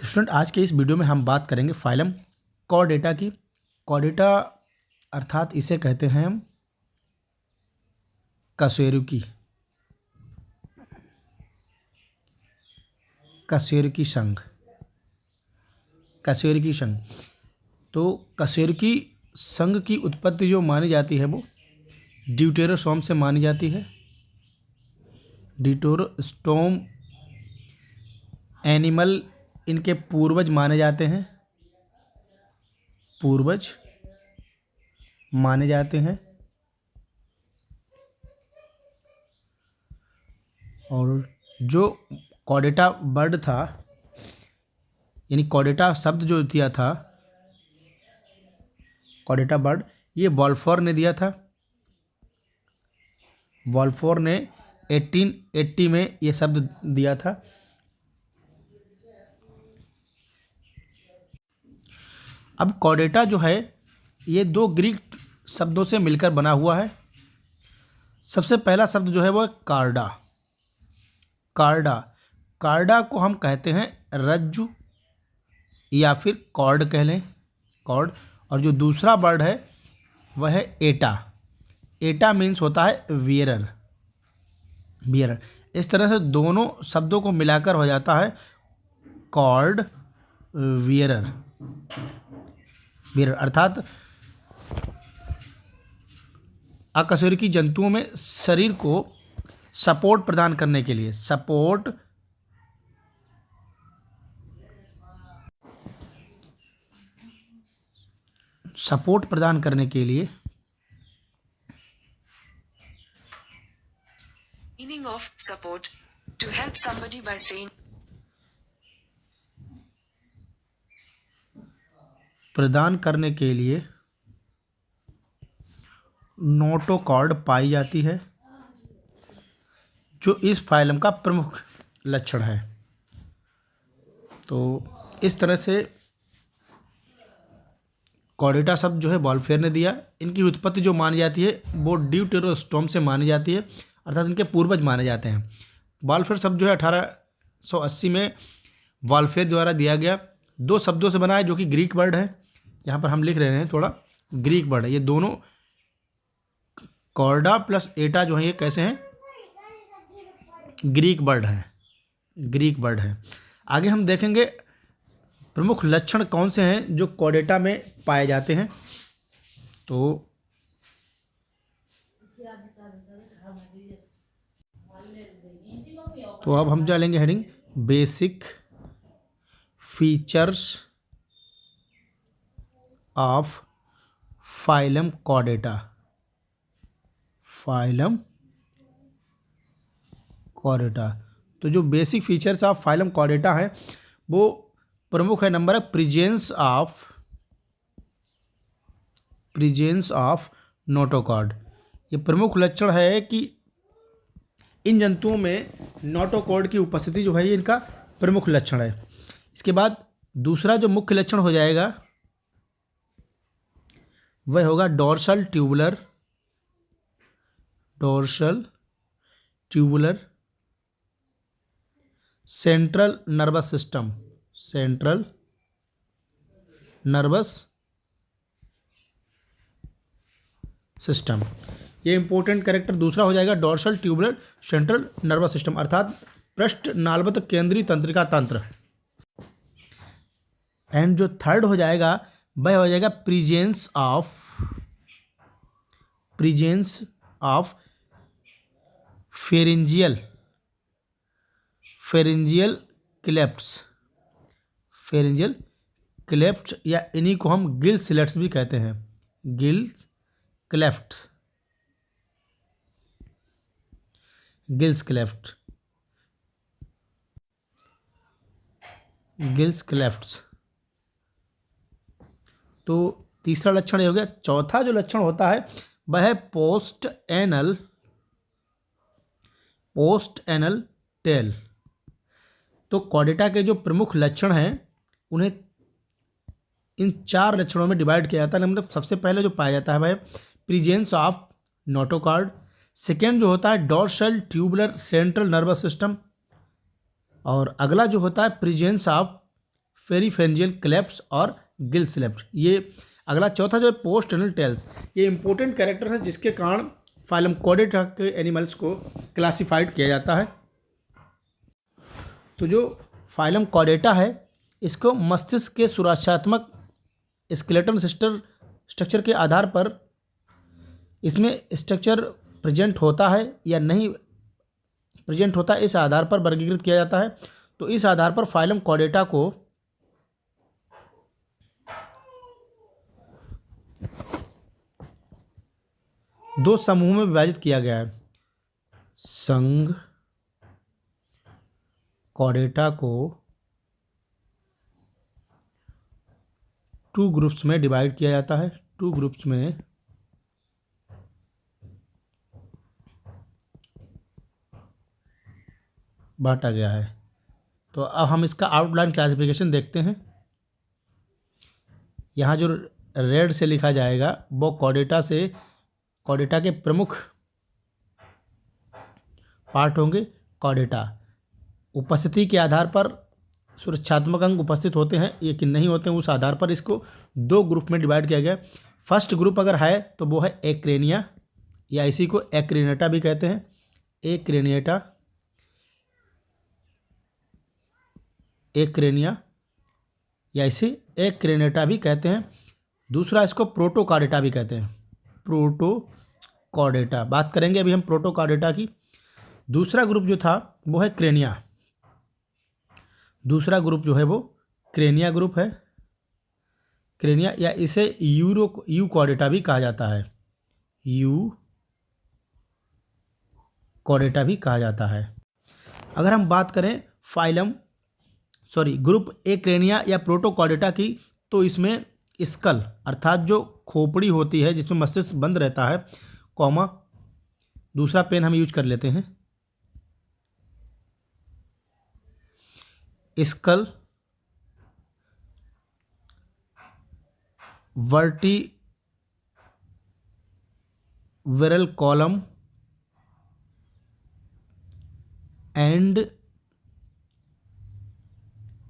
Student, आज के इस वीडियो में हम बात करेंगे फाइलम कॉर्डेटा की। कॉर्डेटा अर्थात इसे कहते हैं हम कशेरुकी संघ। कशेरुकी संघ तो कशेरुकी संघ की उत्पत्ति जो मानी जाती है वो ड्यूटेरोस्टॉम से मानी जाती है। ड्यूटेरोस्टॉम एनिमल इनके पूर्वज माने जाते हैं, और जो कॉर्डेटा बर्ड था, यानी कॉर्डेटा शब्द जो दिया था, कॉर्डेटा बर्ड, ये वॉल्फोर ने दिया था। वॉल्फोर ने 1880 में ये शब्द दिया था। अब कॉर्डेटा जो है ये दो ग्रीक शब्दों से मिलकर बना हुआ है। सबसे पहला शब्द जो है वो कार्डा। कार्डा को हम कहते हैं रज्जु या फिर कॉर्ड कह लें, कॉर्ड। और जो दूसरा वर्ड है वह है एटा। एटा मीन्स होता है वियरर। इस तरह से दोनों शब्दों को मिलाकर हो जाता है कॉर्ड वियरर। अर्थात अकशेरुकी जंतुओं में शरीर को सपोर्ट प्रदान करने के लिए, सपोर्ट प्रदान करने के लिए Meaning of support, to help somebody by saying प्रदान करने के लिए नोटोकॉर्ड पाई जाती है, जो इस फाइलम का प्रमुख लक्षण है। तो इस तरह से कॉर्डेटा शब्द जो है वॉल्फेयर ने दिया। इनकी उत्पत्ति जो मानी जाती है वो ड्यूटेरोस्टॉम से मानी जाती है, अर्थात इनके पूर्वज माने जाते हैं। वॉल्फेयर शब्द जो है 1880 में वॉल्फेयर द्वारा दिया गया। दो शब्दों से बना है जो कि ग्रीक वर्ड है। यहाँ पर हम लिख रहे हैं थोड़ा, ग्रीक वर्ड है। ये दोनों कॉर्डा प्लस एटा जो है ये कैसे हैं, ग्रीक वर्ड है। आगे हम देखेंगे प्रमुख लक्षण कौन से हैं जो कॉर्डेटा में पाए जाते हैं। तो अब हम चलेंगे heading basic features of phylum Chordata. तो जो basic features of phylum Chordata है वो प्रमुख है। नंबर है प्रीजेंस ऑफ नोटोकॉर्ड। ये प्रमुख लक्षण है कि इन जंतुओं में नोटोकॉर्ड की उपस्थिति जो है ये इनका प्रमुख लक्षण है। इसके बाद दूसरा जो मुख्य लक्षण हो जाएगा वह होगा dorsal tubular central nervous system. ये इंपॉर्टेंट कैरेक्टर दूसरा हो जाएगा dorsal tubular central nervous system, अर्थात पृष्ठ नालवत केंद्रीय तंत्रिका तंत्र। एंड जो थर्ड हो जाएगा वह हो जाएगा प्रीजेंस ऑफ फेरिंजियल क्लेफ्ट्स, या इन्हीं को हम गिल स्लेट्स भी कहते हैं। गिल्स क्लेफ्ट्स। तो तीसरा लक्षण ये हो गया। चौथा जो लक्षण होता है वह है पोस्ट एनल टेल। तो कॉर्डेटा के जो प्रमुख लक्षण हैं उन्हें इन चार लक्षणों में डिवाइड किया जाता है। मतलब सबसे पहले जो पाया जाता है वह प्रीजेंस ऑफ नोटोकॉर्ड। सेकेंड जो होता है dorsal tubular central nervous system. और अगला जो होता है प्रीजेंस ऑफ फेरिफेंजियल क्लेफ्ट्स और गिल स्लेफ्ट। ये अगला चौथा जो है पोस्ट एनल टेल्स, ये इंपॉर्टेंट कैरेक्टर है जिसके कारण फाइलम कॉर्डेटा के एनिमल्स को क्लासिफाइड किया जाता है। तो जो फाइलम कॉर्डेटा है इसको मस्तिष्क के सुरक्षात्मक स्केलेटन स्ट्रक्चर के आधार पर इसमें स्ट्रक्चर प्रेजेंट होता है या नहीं प्रेजेंट होता है, इस आधार पर वर्गीकृत किया जाता है। तो इस आधार पर फाइलम कॉर्डेटा को दो समूह में विभाजित किया गया है। संघ कॉर्डेटा को 2 ग्रुप्स में डिवाइड किया जाता है, 2 ग्रुप्स में बांटा गया है। तो अब हम इसका आउटलाइन क्लासिफिकेशन देखते हैं। यहाँ जो रेड से लिखा जाएगा वो कॉर्डेटा के प्रमुख पार्ट होंगे। कॉर्डेटा उपस्थिति के आधार पर सुरक्षात्मक अंग उपस्थित होते हैं या कि नहीं होते हैं, उस आधार पर इसको 2 ग्रुप में डिवाइड किया गया। फर्स्ट ग्रुप अगर है तो वो है एक्रेनिया, या इसी को एक्रेनेटा भी कहते हैं। एक्रेनिया या इसे एक्रेनेटा भी कहते हैं। दूसरा इसको प्रोटोकॉर्डेटा भी कहते हैं। प्रोटोकॉर्डेटा बात करेंगे अभी हम प्रोटोकॉर्डेटा की। दूसरा ग्रुप जो था वो है क्रेनिया। दूसरा ग्रुप जो है वो क्रेनिया ग्रुप है। क्रेनिया या इसे यूकॉर्डेटा भी कहा जाता है। यूकॉर्डेटा भी कहा जाता है। अगर हम बात करें ग्रुप एक्रेनिया या प्रोटोकॉर्डेटा की, तो इसमें स्कल अर्थात जो खोपड़ी होती है जिसमें मस्तिष्क बंद रहता है, कॉमा दूसरा पेन हम यूज कर लेते हैं, skull, vertebral column and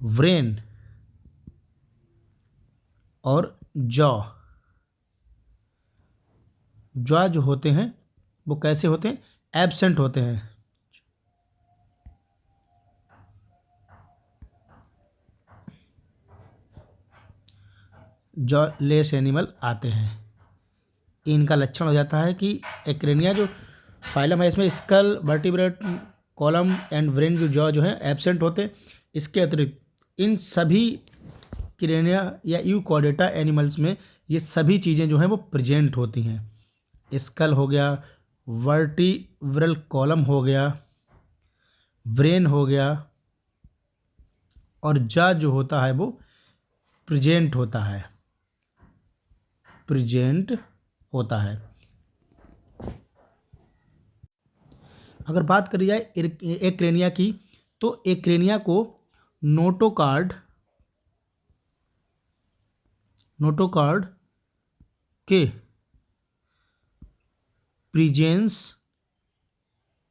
brain और जॉ जो होते हैं वो कैसे होते हैं, एब्सेंट होते हैं। जॉ लेस एनिमल आते हैं। इनका लक्षण हो जाता है कि एक्रेनिया जो फाइलम है इसमें skull, vertebrate column and brain जो है एब्सेंट होते हैं। इसके अतिरिक्त इन सभी क्रेनिया या यूकॉर्डेटा एनिमल्स में ये सभी चीज़ें जो हैं वो प्रेजेंट होती हैं। स्कल हो गया, वर्टिब्रल कॉलम हो गया, ब्रेन हो गया और जॉ जो होता है वो प्रेजेंट होता है। अगर बात करी जाए एक्रेनिया की, तो एक्रेनिया को नोटोकॉर्ड के प्रेजेंस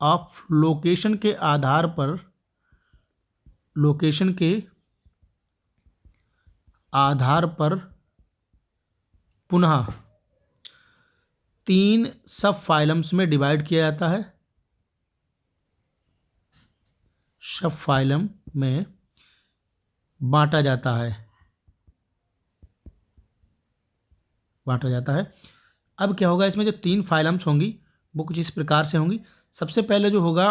ऑफ लोकेशन के आधार पर पुनः 3 सब फाइलम्स में डिवाइड किया जाता है। सब फाइलम में बांटा जाता है। अब क्या होगा, इसमें जो 3 फाइलम्स होंगी वो कुछ इस प्रकार से होंगी। सबसे पहले जो होगा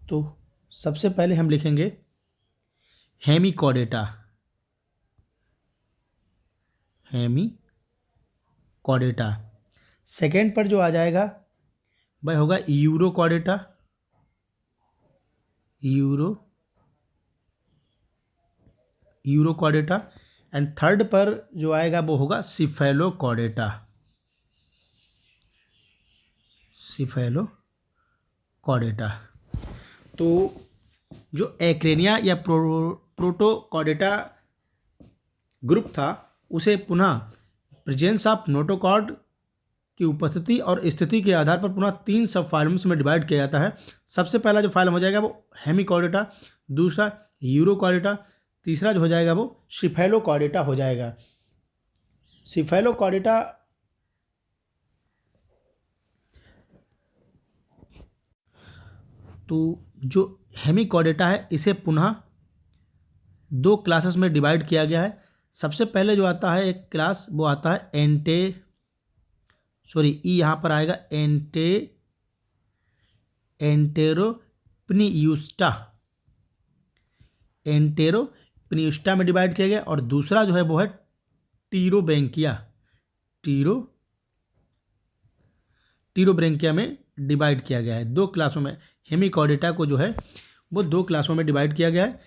तो सबसे पहले हम लिखेंगे हेमिकॉर्डेटा। सेकेंड पर जो आ जाएगा वह होगा यूरोकॉर्डेटा। यूरोकॉर्डेटा एंड थर्ड पर जो आएगा वो होगा सिफेलोकॉर्डेटा। तो जो एक्रेनिया या प्रोटोकॉर्डेटा ग्रुप था उसे पुनः प्रेजेंस ऑफ नोटोकॉर्ड की उपस्थिति और स्थिति के आधार पर पुनः 3 सब फाइलम्स में डिवाइड किया जाता है। सबसे पहला जो फाइलम हो जाएगा वो हेमिकॉर्डेटा, दूसरा यूरोकॉर्डेटा, तीसरा जो हो जाएगा वो सिफेलोकॉर्डेटा हो जाएगा। सिफेलोकॉर्डेटा तो जो हेमिकॉर्डेटा है इसे पुनः 2 क्लासेस में डिवाइड किया गया है। सबसे पहले जो आता है एक क्लास वो आता है यहाँ पर आएगा एंटेरोपिनियुस्टा में डिवाइड किया गया, और दूसरा जो है वो है टीरोब्रेंकिया में डिवाइड किया गया है। 2 क्लासों में हेमिकॉर्डेटा को जो है वो 2 क्लासों में डिवाइड किया गया है,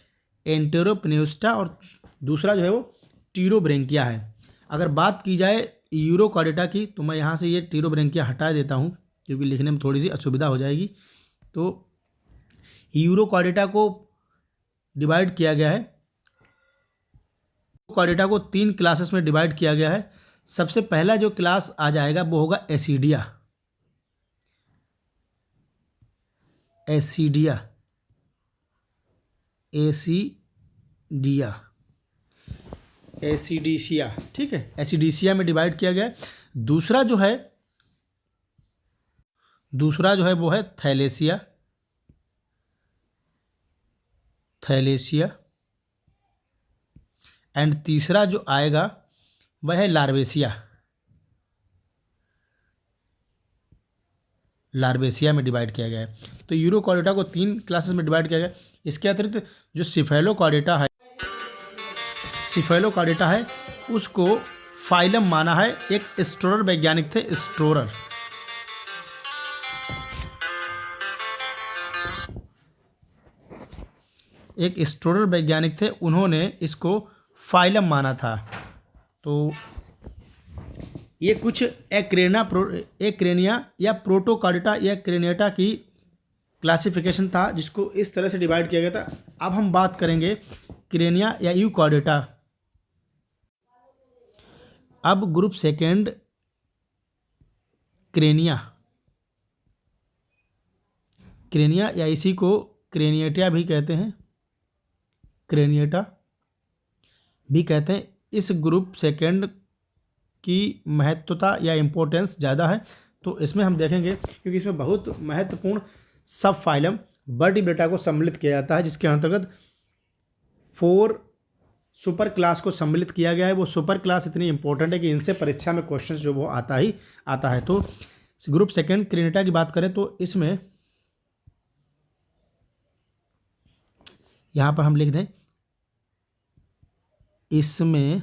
एंटेरोपिनियुस्टा और दूसरा जो है वो टीरोब्रेंकिया है। अगर बात की जाए यूरोकॉर्डेटा की तो मैं यहाँ से ये टीरोब्रेंकिया हटा देता हूँ क्योंकि लिखने में थोड़ी सी असुविधा हो जाएगी। तो यूरोकॉर्डेटा को डिवाइड किया गया है, कॉर्डेटा को 3 क्लासेस में डिवाइड किया गया है। सबसे पहला जो क्लास आ जाएगा वो होगा एसिडिया। एसिडिसिया, ठीक है, एसिडिसिया में डिवाइड किया गया है। दूसरा जो है वो है थैलेसिया एंड तीसरा जो आएगा वह है लार्वेसिया में डिवाइड किया गया है। तो यूरोकॉर्डेटा को 3 क्लासेस में डिवाइड किया गया। इसके अतिरिक्त जो सिफेलोकॉर्डेटा है उसको फाइलम माना है। एक स्टोरर वैज्ञानिक थे, स्टोरर वैज्ञानिक थे, उन्होंने इसको फाइलम माना था। तो ये कुछ एक्रेनिया या प्रोटोकॉर्डेटा या क्रेनिएटा की क्लासिफिकेशन था जिसको इस तरह से डिवाइड किया गया था। अब हम बात करेंगे क्रेनिया या यूकॉर्डेटा। अब ग्रुप सेकेंड क्रेनिया या इसी को क्रेनिएटा भी कहते हैं। इस ग्रुप सेकेंड की महत्वता या इम्पोर्टेंस ज़्यादा है। तो इसमें हम देखेंगे क्योंकि इसमें बहुत महत्वपूर्ण सब फाइलम वर्टिब्रेटा को सम्मिलित किया जाता है, जिसके अंतर्गत 4 सुपर क्लास को सम्मिलित किया गया है। वो सुपर क्लास इतनी इंपॉर्टेंट है कि इनसे परीक्षा में क्वेश्चन जो वो आता है। तो ग्रुप सेकेंड क्रेनिएटा की बात करें तो इसमें यहाँ पर हम लिख दें, इसमें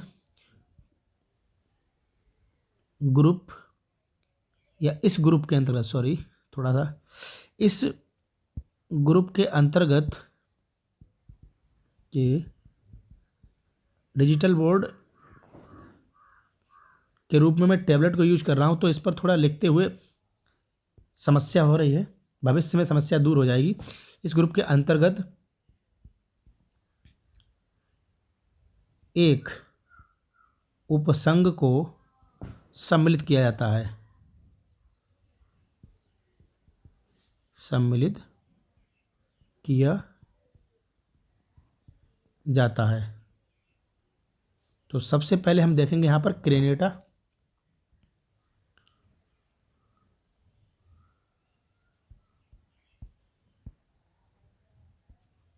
ग्रुप या इस ग्रुप के अंतर्गत इस ग्रुप के अंतर्गत के डिजिटल बोर्ड के रूप में मैं टैबलेट को यूज कर रहा हूँ, तो इस पर थोड़ा लिखते हुए समस्या हो रही है, भविष्य में समस्या दूर हो जाएगी। इस ग्रुप के अंतर्गत एक उपसंघ को सम्मिलित किया जाता है। तो सबसे पहले हम देखेंगे यहाँ पर क्रेनिएटा।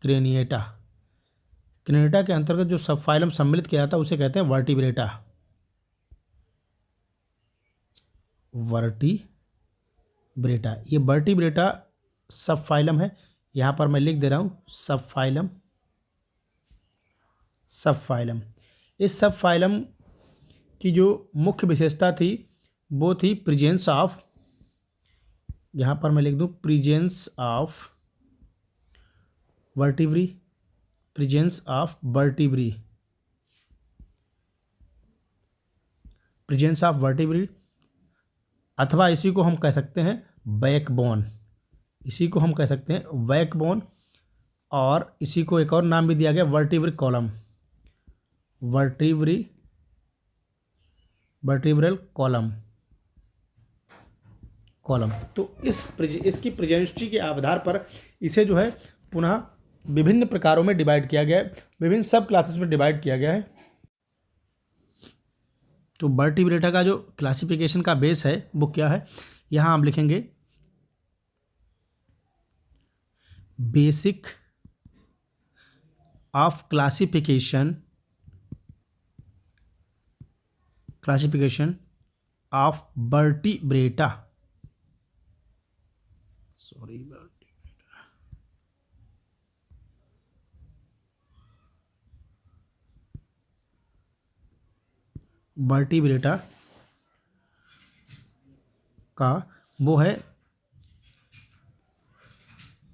क्रेनिएटा के अंतर्गत जो सब फाइलम सम्मिलित किया जाता है उसे कहते हैं वर्टिब्रेटा। ये वर्टिब्रेटा सब फाइलम है। यहाँ पर मैं लिख दे रहा हूँ सब फाइलम। इस सब फाइलम की जो मुख्य विशेषता थी वो थी प्रेजेंस ऑफ, यहाँ पर मैं लिख दूँ प्रेजेंस ऑफ वर्टिब्री, अथवा इसी को हम कह सकते हैं बैकबोन, और इसी को एक और नाम भी दिया गया वर्टिब्रल कॉलम। कॉलम। तो इसकी प्रेजेंसिटी के आधार पर इसे जो है पुनः विभिन्न प्रकारों में डिवाइड किया गया है, विभिन्न सब क्लासेस में डिवाइड किया गया है। तो वर्टिब्रेटा का जो क्लासिफिकेशन का बेस है वो क्या है, यहाँ हम लिखेंगे basic of classification of vertebrata, vertebrata का वो है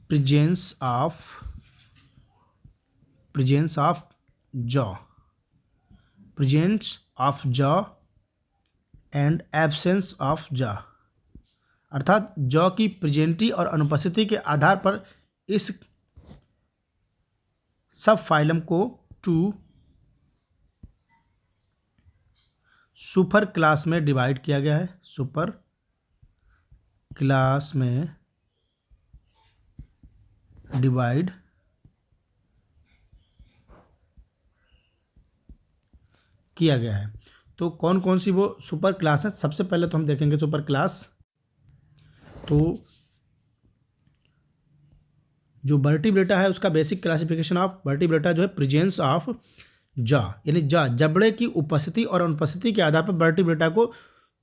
presence of jaw and absence of jaw, अर्थात जॉ की प्रेजेंटी और अनुपस्थिति के आधार पर इस सब फाइलम को 2 सुपर क्लास में डिवाइड किया गया है। सुपर क्लास में डिवाइड किया गया है। तो कौन कौन सी वो सुपर क्लास है, सबसे पहले तो हम देखेंगे सुपर क्लास। तो जो वर्टिब्रेटा है उसका बेसिक क्लासिफिकेशन ऑफ वर्टिब्रेटा जो है प्रेजेंस ऑफ जॉ, यानी जबड़े की उपस्थिति और अनुपस्थिति के आधार पर वर्टिब्रेटा को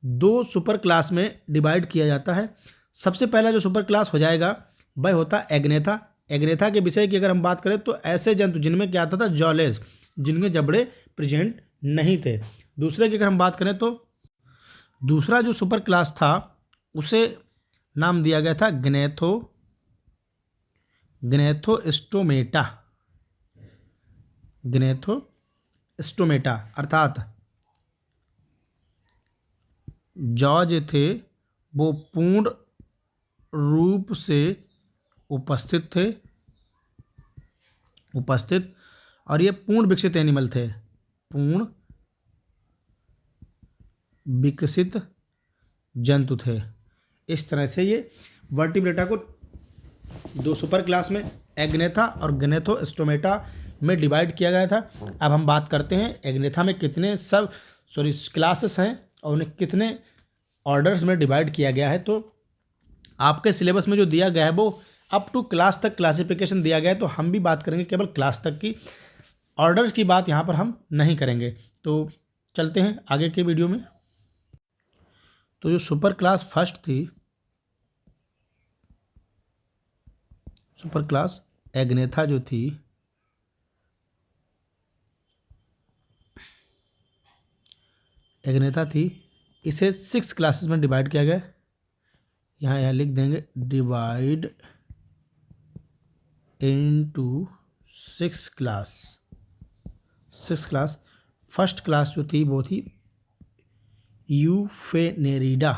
2 सुपर क्लास में डिवाइड किया जाता है। सबसे पहला जो सुपर क्लास हो जाएगा वह होता है एग्नेथा। एग्नेथा के विषय की अगर हम बात करें तो ऐसे जंतु जिनमें क्या आता था, जॉलेस, जिनमें जबड़े प्रेजेंट नहीं थे। दूसरे की अगर हम बात करें तो दूसरा जो सुपर क्लास था उसे नाम दिया गया था ग्नेथोस्टोमेटा, अर्थात जॉ जो थे वो पूर्ण रूप से उपस्थित और ये पूर्ण विकसित एनिमल थे, पूर्ण विकसित जंतु थे। इस तरह से ये वर्टिब्रेटा को 2 सुपर क्लास में एग्नेथा और ग्नेथोस्टोमेटा में डिवाइड किया गया था। अब हम बात करते हैं एग्नेथा में कितने क्लासेस हैं और उन्हें कितने ऑर्डर्स में डिवाइड किया गया है। तो आपके सिलेबस में जो दिया गया है वो अप टू क्लास तक क्लासिफिकेशन दिया गया है, तो हम भी बात करेंगे केवल क्लास तक की, ऑर्डर की बात यहाँ पर हम नहीं करेंगे। तो चलते हैं आगे के वीडियो में। तो जो सुपर क्लास फर्स्ट थी, सुपर क्लास एग्नेथा जो थी, इसे 6 क्लासेस में डिवाइड किया गया। यहाँ लिख देंगे divide into 6 class. First class जो थी वो थी यूफेनेरिडा।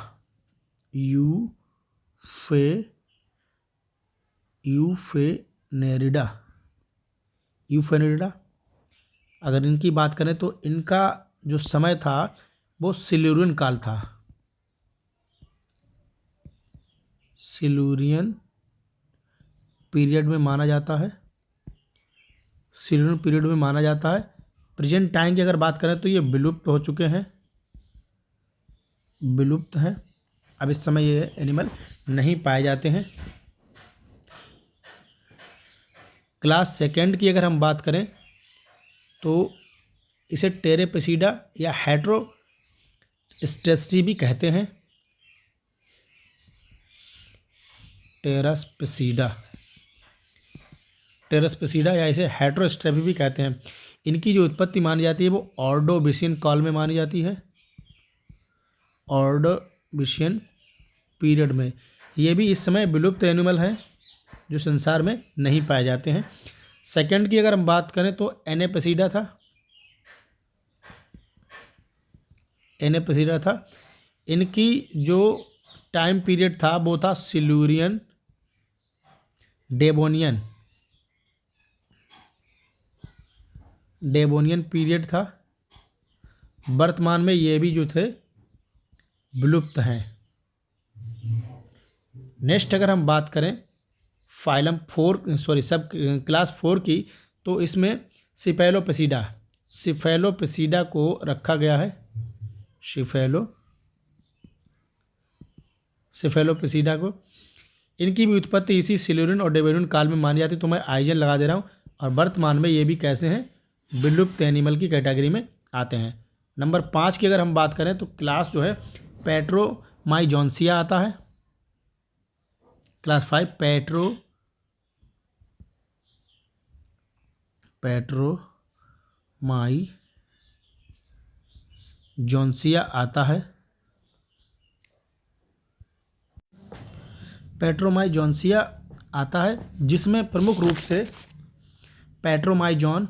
अगर इनकी बात करें तो इनका जो समय था वो सिल्यूरियन काल था। सिल्यूरियन पीरियड में माना जाता है। प्रेजेंट टाइम की अगर बात करें तो ये विलुप्त हो चुके हैं, विलुप्त हैं। अब इस समय ये एनिमल नहीं पाए जाते हैं। क्लास सेकेंड की अगर हम बात करें तो इसे टेरेपेसिडा या हेट्रोस्ट्रेसी भी कहते हैं। टेरेस्पेसिडा या इसे हेट्रोस्ट्रेफी भी कहते हैं। इनकी जो उत्पत्ति मानी जाती है वो ऑर्डोविशियन काल में मानी जाती है, ऑर्डोविशियन पीरियड में। ये भी इस समय विलुप्त एनिमल हैं जो संसार में नहीं पाए जाते हैं। सेकंड की अगर हम बात करें तो एनेपेसिडा था। इनकी जो टाइम पीरियड था वो था सिल्यूरियन डेवोनियन पीरियड था। वर्तमान में ये भी जो थे विलुप्त हैं। नेक्स्ट अगर हम बात करें फाइलम 4 सॉरी सब क्लास 4 की, तो इसमें सिफेलोपेसीडा को रखा गया है। सिफेलोपेसीडा को, इनकी भी उत्पत्ति इसी सिल्यूरिन और डेवोनियन काल में मानी जाती है। तो मैं आइजन लगा दे रहा हूँ। और वर्तमान में ये भी कैसे हैं, विलुप्त एनिमल की कैटेगरी में आते हैं। नंबर 5 की अगर हम बात करें तो क्लास जो है पेट्रोमाइजोन्सिया आता है। क्लास 5 पेट्रोमाइजोन्सिया आता है। पेट्रोमाइजोन्सिया आता है जिसमें प्रमुख रूप से पेट्रोमाइजोन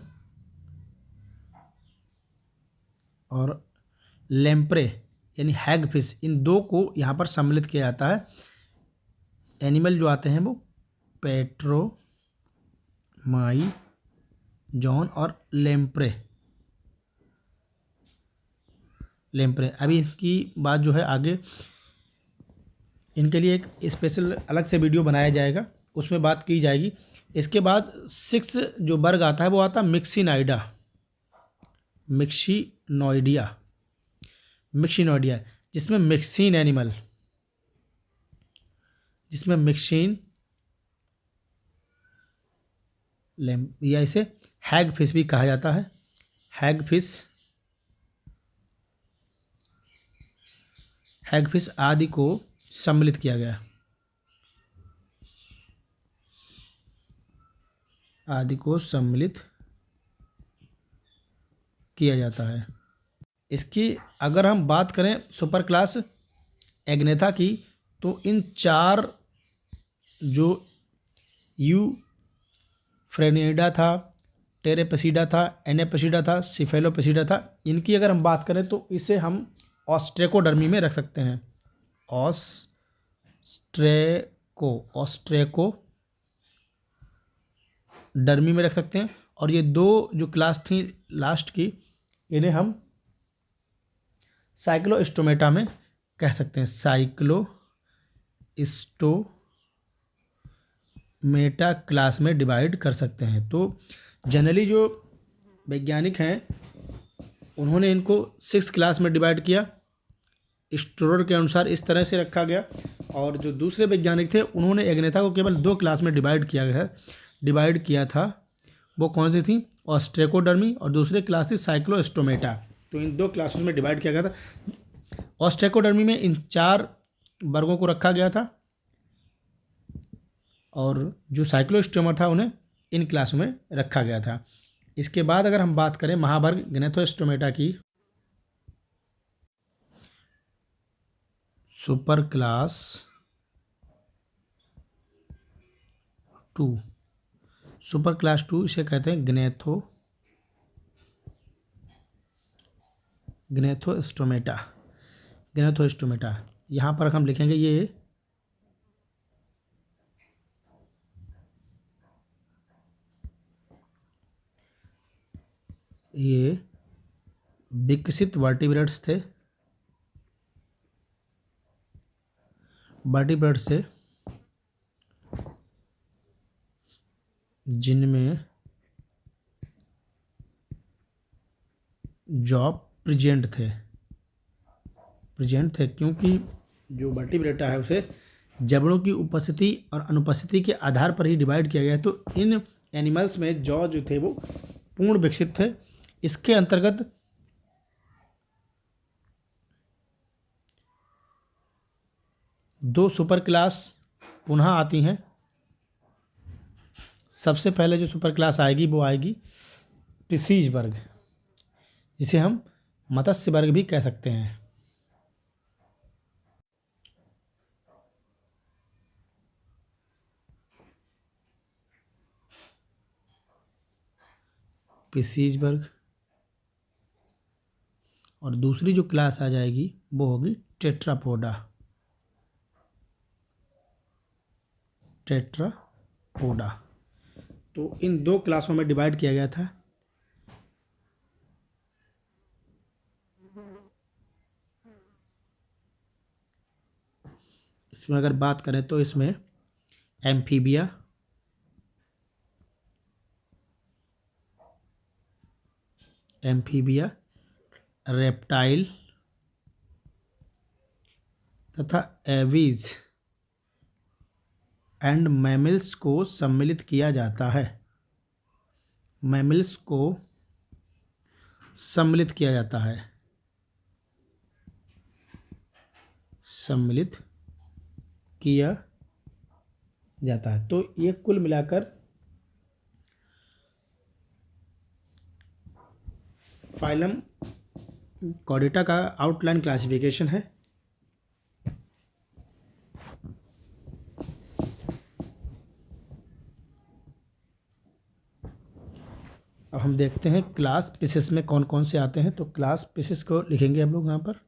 और लेम्प्रे यानी हैगफिश, इन दो को यहाँ पर सम्मिलित किया जाता है। एनिमल जो आते हैं वो पेट्रोमाइजोन और लेम्प्रे। अभी इसकी बात जो है आगे, इनके लिए एक स्पेशल अलग से वीडियो बनाया जाएगा, उसमें बात की जाएगी। इसके बाद 6 जो वर्ग आता है वो आता है मिक्सिनोइडिया, जिसमें मिक्सिन या इसे हैगफिश भी कहा जाता है। हैगफिश आदि को सम्मिलित किया गया, जाता है। इसकी अगर हम बात करें सुपर क्लास एग्नेथा की, तो इन 4 जो यूफ्रेनिडा था, टेरेपेसिडा था, एनेपेसिडा था, सिफेलोपेसिडा था, इनकी अगर हम बात करें तो इसे हम ऑस्ट्रेकोडर्मी में रख सकते हैं। ऑस्ट्रेकोडर्मी में रख सकते हैं। और ये 2 जो क्लास थी लास्ट की, इन्हें हम साइक्लोस्टोमेटा में कह सकते हैं। साइक्लोस्टोमेटा क्लास में डिवाइड कर सकते हैं। तो जनरली जो वैज्ञानिक हैं उन्होंने इनको 6 क्लास में डिवाइड किया, स्टोरर के अनुसार इस तरह से रखा गया। और जो दूसरे वैज्ञानिक थे उन्होंने एग्नेथा को केवल 2 क्लास में डिवाइड किया था। वो कौन सी थी, ऑस्ट्रेकोडर्मी, और दूसरी क्लास थी साइक्लोस्टोमेटा। तो इन 2 क्लासेस में डिवाइड किया गया था। ऑस्ट्रेकोडर्मी में इन 4 वर्गों को रखा गया था, और जो साइक्लोस्टोमा था उन्हें इन क्लासों में रखा गया था। इसके बाद अगर हम बात करें महावर्ग ग्नेथोस्टोमेटा की, सुपर क्लास 2 इसे कहते हैं ग्नेथोस्टोमेटा। यहाँ पर हम लिखेंगे ये विकसित वर्टिब्रेट्स थे, जिनमें जॉ प्रेजेंट थे, क्योंकि जो वर्टिब्रेटा है उसे जबड़ों की उपस्थिति और अनुपस्थिति के आधार पर ही डिवाइड किया गया है। तो इन एनिमल्स में जॉ जो थे वो पूर्ण विकसित थे। इसके अंतर्गत दो सुपर क्लास पुनः आती हैं। सबसे पहले जो सुपर क्लास आएगी वो आएगी पिसीज वर्ग, जिसे हम मत्स्य वर्ग भी कह सकते हैं। पिसीज वर्ग। और दूसरी जो क्लास आ जाएगी वो होगी टेट्रापोडा। तो इन 2 क्लासों में डिवाइड किया गया था। इसमें अगर बात करें तो इसमें एम्फीबिया, रेप्टाइल तथा एवीज एंड मैमल्स को सम्मिलित किया जाता है। मैमल्स को सम्मिलित किया जाता है, सम्मिलित किया जाता है। तो ये कुल मिलाकर फाइलम कॉर्डेटा का आउटलाइन क्लासिफिकेशन है। अब हम देखते हैं क्लास पीसेस में कौन कौन से आते हैं। तो क्लास पीसेस को लिखेंगे हम लोग यहाँ पर।